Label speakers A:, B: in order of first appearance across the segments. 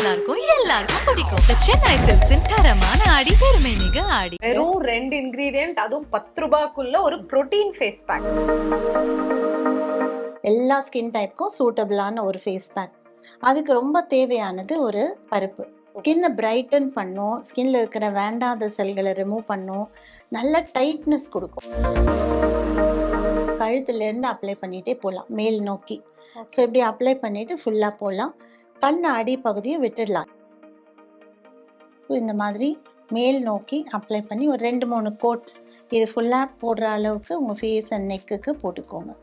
A: எல்லாருக்கும் எல்லாருக்கும் பிடிக்கும். The Chennai Silks in தரமான ஆடி பெருமை மிக ஆடி.
B: வெறும் 2 இன்கிரீடியன்ட், அதுவும் 10 ரூபாய்க்குள்ள ஒரு புரோட்டீன் ஃபேஸ் பேக்.
C: எல்லா ஸ்கின் டைப்புக்கும் சூட்டபிளான ஒரு ஃபேஸ் பேக். அதுக்கு ரொம்ப தேவையானது ஒரு பருப்பு. ஸ்கின்னை பிரைட்டன் பண்ணும், ஸ்கின்ல இருக்கிற வேண்டாத செல்களை ரிமூவ் பண்ணும், நல்ல டைட்னஸ் கொடுக்கும். கழுத்துலேருந்து அப்ளை பண்ணிகிட்டே போகலாம் மேல் நோக்கி. ஸோ இப்படி அப்ளை பண்ணிவிட்டு ஃபுல்லாக போகலாம். கண் அடி பகுதியை விட்டுடலாம். ஸோ இந்த மாதிரி மேல் நோக்கி அப்ளை பண்ணி ஒரு 2-3 கோட் இது ஃபுல்லாக போடுற அளவுக்கு உங்கள் ஃபேஸ் அண்ட் நெக்குக்கு போட்டுக்கோங்க.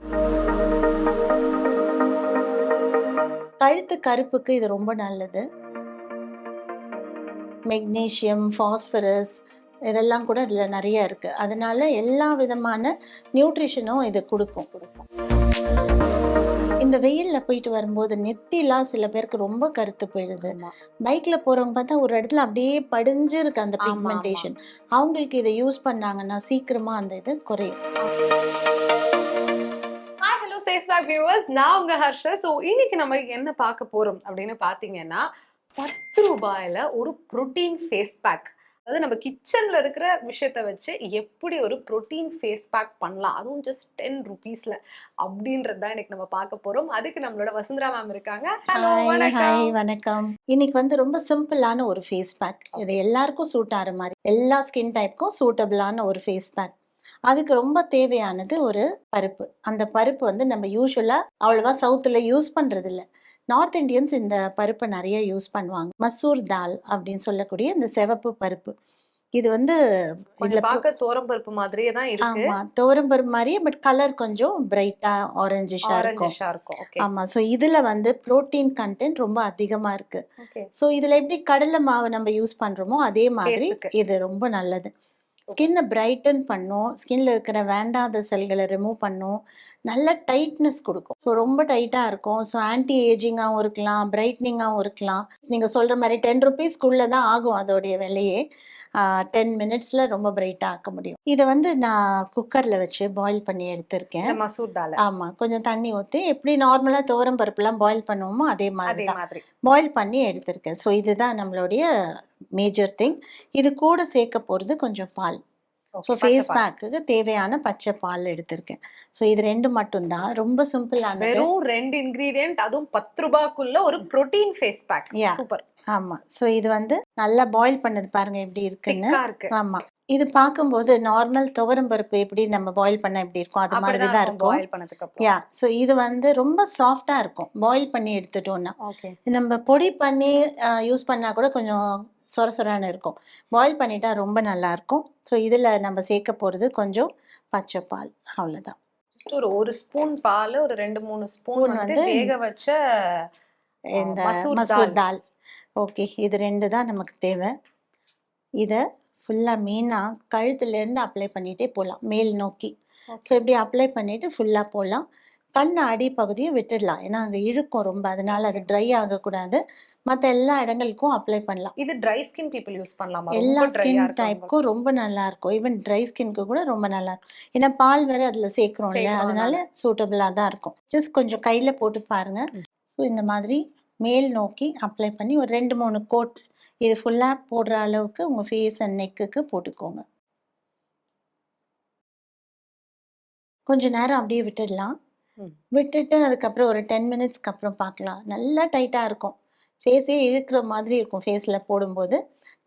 C: கழுத்து கருப்புக்கு இது ரொம்ப நல்லது. மெக்னீஷியம், ஃபாஸ்பரஸ் இதெல்லாம் கூட இதில் நிறைய இருக்குது. அதனால எல்லா விதமான நியூட்ரிஷனும் இது கொடுக்கும். இந்த வெயிலில் போயிட்டு வரும்போது நெத்திலாம் சில பேருக்கு ரொம்ப கருத்து போயிடுது. பைக்கில் போகிறவங்க பார்த்தா ஒரு இடத்துல அப்படியே படிஞ்சு இருக்கு அந்த பிக்மெண்டேஷன். அவங்களுக்கு இதை யூஸ் பண்ணாங்கன்னா சீக்கிரமாக அந்த இது குறையும்.
B: Hi, hello face pack viewers, நான் உங்க ஹர்ஷா. ஸோ இன்னைக்கு நம்ம என்ன பார்க்க போறோம் அப்படின்னு பார்த்தீங்கன்னா 10 ரூபாயில ஒரு புரோட்டீன் ஃபேஸ் பேக். அதாவது நம்ம கிச்சன்ல இருக்கிற விஷயத்த வச்சு எப்படி ஒரு புரோட்டீன் ஃபேஸ் பேக் பண்ணலாம், அதுவும் ஜஸ்ட் 10 ருபீஸ்ல அப்படின்றது தான் இன்னைக்கு நம்ம பார்க்க போறோம். அதுக்கு நம்மளோட வசுந்தரா மேம் இருக்காங்க. ஹலோ,
C: ஹாய், வணக்கம். இன்னைக்கு வந்து ரொம்ப சிம்பிளான ஒரு ஃபேஸ் பேக். இது எல்லாருக்கும் சூட் ஆகிற மாதிரி, எல்லா ஸ்கின் டைப்புக்கும் சூட்டபிளான ஒரு ஃபேஸ் பேக். அதுக்கு ரொம்ப தேவையானது ஒரு பருப்பு. அந்த பருப்பு வந்து நம்ம யூஸ்வலாக அவ்வளோவா சவுத்தில் யூஸ் பண்ணுறது இல்லை. நார்த் இந்தியன்ஸ் இந்த பருப்பை நிறைய யூஸ் பண்ணுவாங்க. மசூர் தால் அப்படின்னு சொல்லக்கூடிய இந்த சிவப்பு பருப்பு. இது வந்து
B: பார்க்க தோரம் பருப்பு மாதிரியே தான் இருக்கு.
C: ஆமா, தோரம் பருப்பு மாதிரியே, பட் கலர் கொஞ்சம் பிரைட்டா ஆரஞ்சிஷா இருக்கும். ஆமா, ஸோ இதுல வந்து புரோட்டீன் கண்டென்ட் ரொம்ப அதிகமா இருக்கு. ஸோ இதுல எப்படி கடலை மாவு நம்ம யூஸ் பண்றோமோ அதே மாதிரி இது ரொம்ப நல்லது. ஸ்கின்னை பிரைட்டன் பண்ணும், ஸ்கின்ல இருக்கிற வேண்டாத செல்களை ரிமூவ் பண்ணும், நல்ல டைட்னஸ் கொடுக்கும். ஸோ ரொம்ப டைட்டாக இருக்கும். ஸோ ஆன்டி ஏஜிங்காகவும் இருக்கலாம், பிரைட்னிங்காகவும் இருக்கலாம். நீங்கள் சொல்கிற மாதிரி 10 ருபீஸ்க்குள்ளே தான் ஆகும் அதோடைய விலையே. 10 மினிட்ஸில் ரொம்ப பிரைட்டாக ஆக்க முடியும். இதை வந்து நான் குக்கரில் வச்சு பாயில் பண்ணி எடுத்திருக்கேன்.
B: மசூர் தால்.
C: ஆமாம், கொஞ்சம் தண்ணி ஊற்றி எப்படி நார்மலாக துவரம் பருப்புலாம் பாயில் பண்ணுவோமோ அதே மாதிரி பாயில் பண்ணி எடுத்திருக்கேன். ஸோ இதுதான் நம்மளுடைய மேஜர் திங். இது கூட சேர்க்க போகிறது கொஞ்சம் பால். ஸோ ஃபேஸ் பேக்குக்கு தேவையான பச்சை பால் எடுத்திருக்கேன். ஸோ இது 2 மட்டும்தான், ரொம்ப சிம்பிளான.
B: வெறும் 2 இன்கிரீடியன்ட், அதுவும் 10 ரூபாய்க்குள்ள ஒரு புரோட்டீன் ஃபேஸ் பேக். சூப்பர்.
C: ஆமா, ஸோ இது வந்து நல்லா பாயில் பண்ணது பாருங்க எப்படி இருக்குன்னு. ஆமா, இது பார்க்கும்போது நார்மல் துவரம் பருப்பு எப்படி நம்ம பாயில் பண்ண எப்படி இருக்கும் அது மாதிரி தான் இருக்கும். யா, ஸோ இது வந்து ரொம்ப சாஃப்டா இருக்கும் பாயில் பண்ணி எடுத்துட்டோம்னா. நம்ம பொடி பண்ணி யூஸ் பண்ணா கூட கொஞ்சம் சொர சொரான்னு இருக்கும். பாயில் பண்ணிட்டா ரொம்ப நல்லா இருக்கும். ஸோ இதில் நம்ம சேர்க்க போகிறது கொஞ்சம் பச்சை பால், அவ்வளோதான்.
B: ஒரு ஸ்பூன் பால், ஒரு 2-3 ஸ்பூன் வந்து வேக வச்ச
C: இந்த மசூர் தால். ஓகே, இது 2 தான் நமக்கு தேவை. இதை ஃபுல்லாக மெயினாக கழுத்துலேருந்து அப்ளை பண்ணிகிட்டே போகலாம் மேல் நோக்கி. ஸோ இப்படி அப்ளை பண்ணிவிட்டு ஃபுல்லாக போகலாம். கண் அடி பகுதியை விட்டுடலாம், ஏன்னா அங்கே இழுக்கும் ரொம்ப, அதனால அது ட்ரை ஆகக்கூடாது. மற்ற எல்லா இடங்களுக்கும் அப்ளை பண்ணலாம்.
B: இது ட்ரை ஸ்கின் பீப்புள் யூஸ் பண்ணலாம்.
C: எல்லா ஸ்கின் டைப்புக்கும் ரொம்ப நல்லா இருக்கும். ஈவன் ட்ரை ஸ்கின்க்கு கூட ரொம்ப நல்லா இருக்கும். ஏன்னா பால் வேற அதில் சேர்க்குறோம் இல்லை, அதனால சூட்டபிளாக தான் இருக்கும். ஜஸ்ட் கொஞ்சம் கையில் போட்டு பாருங்க. ஸோ இந்த மாதிரி மேல் நோக்கி அப்ளை பண்ணி ஒரு 2-3 கோட் இது ஃபுல்லாக போடுற அளவுக்கு உங்கள் ஃபேஸ் அண்ட் நெக்குக்கு போட்டுக்கோங்க. கொஞ்சம் நேரம் அப்படியே விட்டுடலாம். விட்டுட்டு அதுக்கப்புறம் ஒரு 10 மினிட்ஸ்க்கு அப்புறம் பார்க்கலாம். நல்லா டைட்டாக இருக்கும், ஃபேஸே இழுக்கிற மாதிரி இருக்கும் ஃபேஸில் போடும்போது.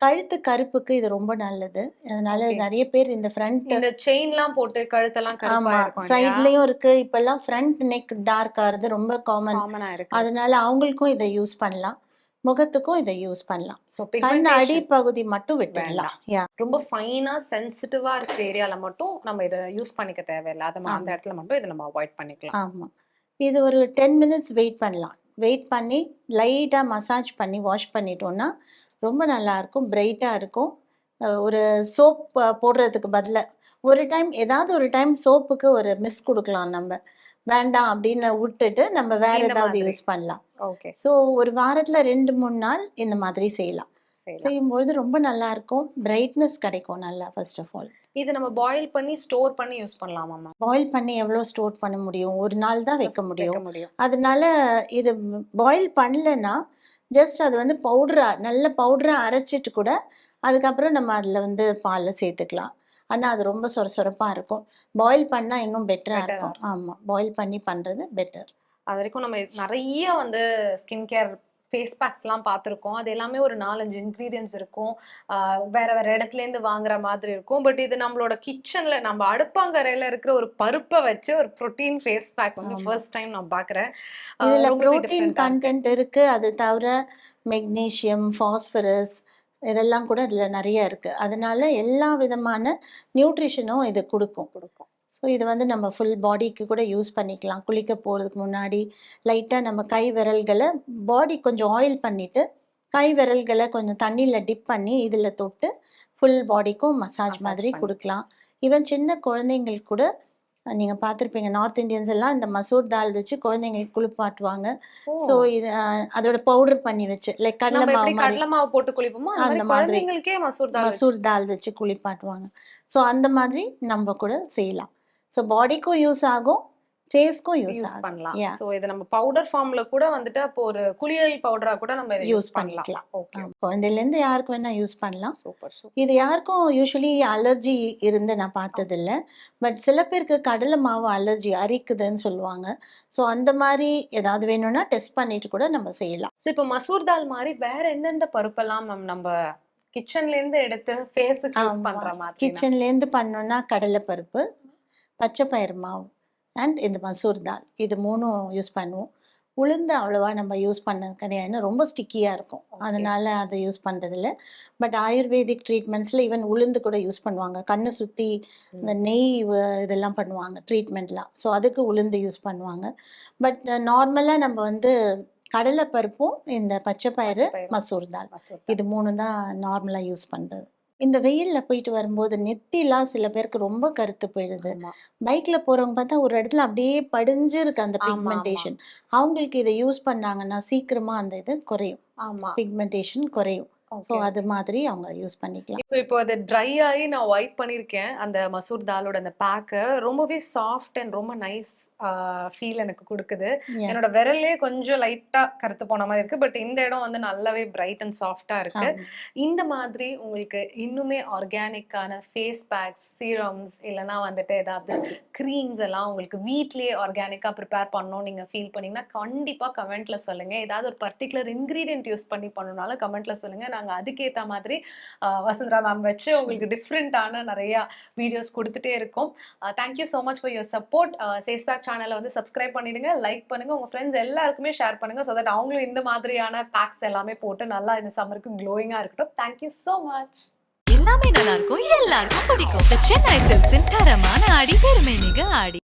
C: கழுத்து கருப்புக்கு இது ரொம்ப நல்லது. அதனால நிறைய பேர் இந்த ஃப்ரண்ட்
B: செயின்லாம் போட்டு கழுத்தெல்லாம்,
C: ஆமா, சைட்லயும் இருக்கு. இப்பெல்லாம் ஃப்ரண்ட் நெக் டார்க் ஆகுறது ரொம்ப காமனா இருக்கு. அதனால அவங்களுக்கும் இதை யூஸ் பண்ணலாம், முகத்துக்கும் இதை யூஸ் பண்ணலாம். கண் அடி பகுதி மட்டும் விட்டுடலாம்.
B: ரொம்ப ஃபைனா சென்சிட்டிவா இருக்கிற ஏரியால மட்டும் நம்ம இதை யூஸ் பண்ணிக்க தேவையில்லை. அந்த இடத்துல மட்டும் இதை நம்ம அவாய்ட் பண்ணிக்கலாம்.
C: ஆமா, இது ஒரு 10 மினிட்ஸ் வெயிட் பண்ணலாம். வெயிட் பண்ணி லைட்டாக மசாஜ் பண்ணி வாஷ் பண்ணிட்டோம்னா ரொம்ப நல்லாயிருக்கும், பிரைட்டாக இருக்கும். ஒரு சோப் போடுறதுக்கு பதிலாக ஏதாவது ஒரு டைம் சோப்புக்கு ஒரு மிஸ் கொடுக்கலாம். நம்ம வேண்டாம் அப்படின்னு விட்டுட்டு நம்ம வேற ஏதாவது யூஸ் பண்ணலாம்.
B: ஓகே,
C: ஸோ ஒரு வாரத்தில் 2-3 நாள் இந்த மாதிரி செய்யலாம். செய்யும்பொழுது ரொம்ப நல்லா இருக்கும், பிரைட்னஸ் கிடைக்கும் நல்லா. ஃபர்ஸ்ட் ஆஃப் ஆல்
B: இது நம்ம பாயில் பண்ணி ஸ்டோர் பண்ணி யூஸ் பண்ணலாமா?
C: பாயில் பண்ணி எவ்வளோ ஸ்டோர் பண்ண முடியும்? ஒரு நாள் தான் வைக்க முடியும். அதனால இது பாயில் பண்ணலன்னா ஜஸ்ட் அது வந்து பவுடரா நல்ல பவுடரா அரைச்சிட்டு கூட அதுக்கப்புறம் நம்ம அதில் வந்து பாலில் சேர்த்துக்கலாம். ஆனால் அது ரொம்ப சொரசொரப்பாக இருக்கும். பாயில் பண்ணால் இன்னும் பெட்டராக இருக்கும். ஆமாம், பாயில் பண்ணி பண்ணுறது பெட்டர்.
B: அது வரைக்கும் நம்ம நிறைய வந்து ஸ்கின் கேர் ஃபேஸ் பேக்ஸ்லாம் பார்த்துருக்கோம். அது எல்லாமே ஒரு 4-5 இன்க்ரீடியன்ஸ் இருக்கும். வேற வேற இடத்துலேருந்து வாங்குற மாதிரி இருக்கும். பட் இது நம்மளோட கிச்சன்ல நம்ம அடுப்பாங்கரையில இருக்கிற ஒரு பருப்பை வச்சு ஒரு ப்ரோட்டீன் ஃபேஸ் பேக் வந்து ஃபர்ஸ்ட் டைம் நான் பார்க்குறேன்.
C: இதில் ப்ரோட்டீன் கண்டென்ட் இருக்குது. அது தவிர மெக்னீஷியம், ஃபாஸ்பரஸ் இதெல்லாம் கூட இதில் நிறைய இருக்குது. அதனால எல்லா விதமான நியூட்ரிஷனும் இது கொடுக்கும். ஸோ இது வந்து நம்ம ஃபுல் பாடிக்கு கூட யூஸ் பண்ணிக்கலாம். குளிக்க போகிறதுக்கு முன்னாடி லைட்டாக நம்ம கை விரல்களை பாடி கொஞ்சம் ஆயில் பண்ணிவிட்டு கை விரல்களை கொஞ்சம் தண்ணியில் டிப் பண்ணி இதில் தொட்டு ஃபுல் பாடிக்கும் மசாஜ் மாதிரி கொடுக்கலாம். ஈவன் சின்ன குழந்தைங்களுக்கு கூட நீங்கள் பார்த்துருப்பீங்க, நார்த் இந்தியன்ஸ் எல்லாம் இந்த மசூர் தால் வச்சு குழந்தைங்களுக்கு குளிப்பாட்டுவாங்க. ஸோ இது அதோட பவுடர் பண்ணி வச்சு லைக்
B: கடலை மாவு போட்டு குளிப்போமோ அந்த மாதிரி
C: மசூர் தால் வச்சு குளிப்பாட்டுவாங்க. ஸோ அந்த மாதிரி நம்ம கூட செய்யலாம். ஸோ பாடிக்கும் யூஸ் ஆகும், ஃபேஸ்க்கும் யூஸ்
B: பண்ணலாம். ஸோ இதை நம்ம பவுடர் ஃபார்ம்ல கூட வந்துட்டு அப்போ ஒரு குளியல் பவுடரா கூட நம்ம யூஸ் பண்ணிக்கலாம்.
C: குழந்தையிலேருந்து யாருக்கு வேணா யூஸ் பண்ணலாம். இது யாருக்கும் யூஸ்வலி அலர்ஜி இருந்து நான் பார்த்ததில்ல. பட் சில பேருக்கு கடலை மாவு அலர்ஜி அரிக்குதுன்னு சொல்லுவாங்க. ஸோ அந்த மாதிரி ஏதாவது வேணும்னா டெஸ்ட் பண்ணிட்டு கூட நம்ம செய்யலாம்.
B: ஸோ இப்போ மசூர் தால் மாதிரி வேற எந்தெந்த பருப்பெல்லாம் நம்ம கிச்சன்ல இருந்து எடுத்து ஃபேஸுக்கு யூஸ் பண்ற மாதிரி?
C: கிச்சன்ல இருந்து பண்ணோம்னா கடலை பருப்பு, பச்சை பயிறு மாவு அண்ட் இந்த மசூர் தால், இது 3 யூஸ் பண்ணுவோம். உளுந்து அவ்வளோவா நம்ம யூஸ் பண்ணது கிடையாது, ரொம்ப ஸ்டிக்கியாக இருக்கும். அதனால அதை யூஸ் பண்ணுறதில்ல. பட் ஆயுர்வேதிக் ட்ரீட்மெண்ட்ஸில் ஈவன் உளுந்து கூட யூஸ் பண்ணுவாங்க. கண்ணை சுற்றி இந்த நெய் இதெல்லாம் பண்ணுவாங்க ட்ரீட்மெண்ட்லாம். ஸோ அதுக்கு உளுந்து யூஸ் பண்ணுவாங்க. பட் நார்மலாக நம்ம வந்து கடலை பருப்பும் இந்த பச்சை பயிறு, மசூர் தால், இது 3 தான் நார்மலாக யூஸ் பண்ணுறது. இந்த வெயில்ல போயிட்டு வரும்போது நெத்திலாம் சில பேருக்கு ரொம்ப கருத்து போயிடுது. பைக்ல போறவங்க பார்த்தா ஒரு இடத்துல அப்படியே படிஞ்சு இருக்கு அந்த பிக்மெண்டேஷன். அவங்களுக்கு இதை யூஸ் பண்ணாங்கன்னா சீக்கிரமா அந்த இது குறையும், பிக்மெண்டேஷன் குறையும். ஸோ அது மாதிரி அவங்க யூஸ் பண்ணிக்கலாம்.
B: ஸோ இப்போ அது ட்ரை ஆகி நான் வைப் பண்ணியிருக்கேன். அந்த மசூர் தாலோட அந்த பேக்கை ரொம்பவே சாஃப்ட் அண்ட் ரொம்ப நைஸ் ஃபீல் எனக்கு கொடுக்குது. என்னோட விரல்லே கொஞ்சம் லைட்டா கருத்து போன மாதிரி இருக்கு. பட் இந்த இடம் வந்து நல்லாவே பிரைட் அண்ட் சாஃப்டா இருக்கு. இந்த மாதிரி உங்களுக்கு இன்னுமே ஆர்கானிக்கான ஃபேஸ் பேக்ஸ், சீரம்ஸ் இல்லைன்னா வந்துட்டு ஏதாவது க்ரீம்ஸ் எல்லாம் உங்களுக்கு வீட்லயே ஆர்கானிக்கா ப்ரிப்பேர் பண்ணணும் நீங்க ஃபீல் பண்ணீங்கன்னா கண்டிப்பா கமெண்ட்ல சொல்லுங்க. ஏதாவது ஒரு பர்டிகுலர் இன்கிரீடியன்ட் யூஸ் பண்ணி பண்ணணும்னாலும் கமெண்ட்ல சொல்லுங்க. நாங்க அதுக்கேற்ற மாதிரி வசுந்தரா மேம் வச்சு உங்களுக்கு டிஃப்ரெண்டான நிறைய வீடியோஸ் கொடுத்துட்டே இருக்கோம். Thank you so much for your support. Face pack சேனலை வந்து சப்ஸ்கிரைப் பண்ணிடுங்க, லைக் பண்ணுங்க, உங்க ஃப்ரெண்ட்ஸ் எல்லாருக்குமே ஷேர் பண்ணுங்க. ஸோ தட் அவங்களும் இந்த மாதிரியான பேக்ஸ் எல்லாமே போட்டு நல்லா இந்த சம்மருக்கு க்ளோயிங்கா இருக்கட்டும். Thank you so much.
A: எல்லாமே நல்லா இருக்கும், எல்லாருக்கும் பிடிக்கும். சென்னை சில்க்ஸின் தரமான ஆடி பெருமை மிக ஆடி.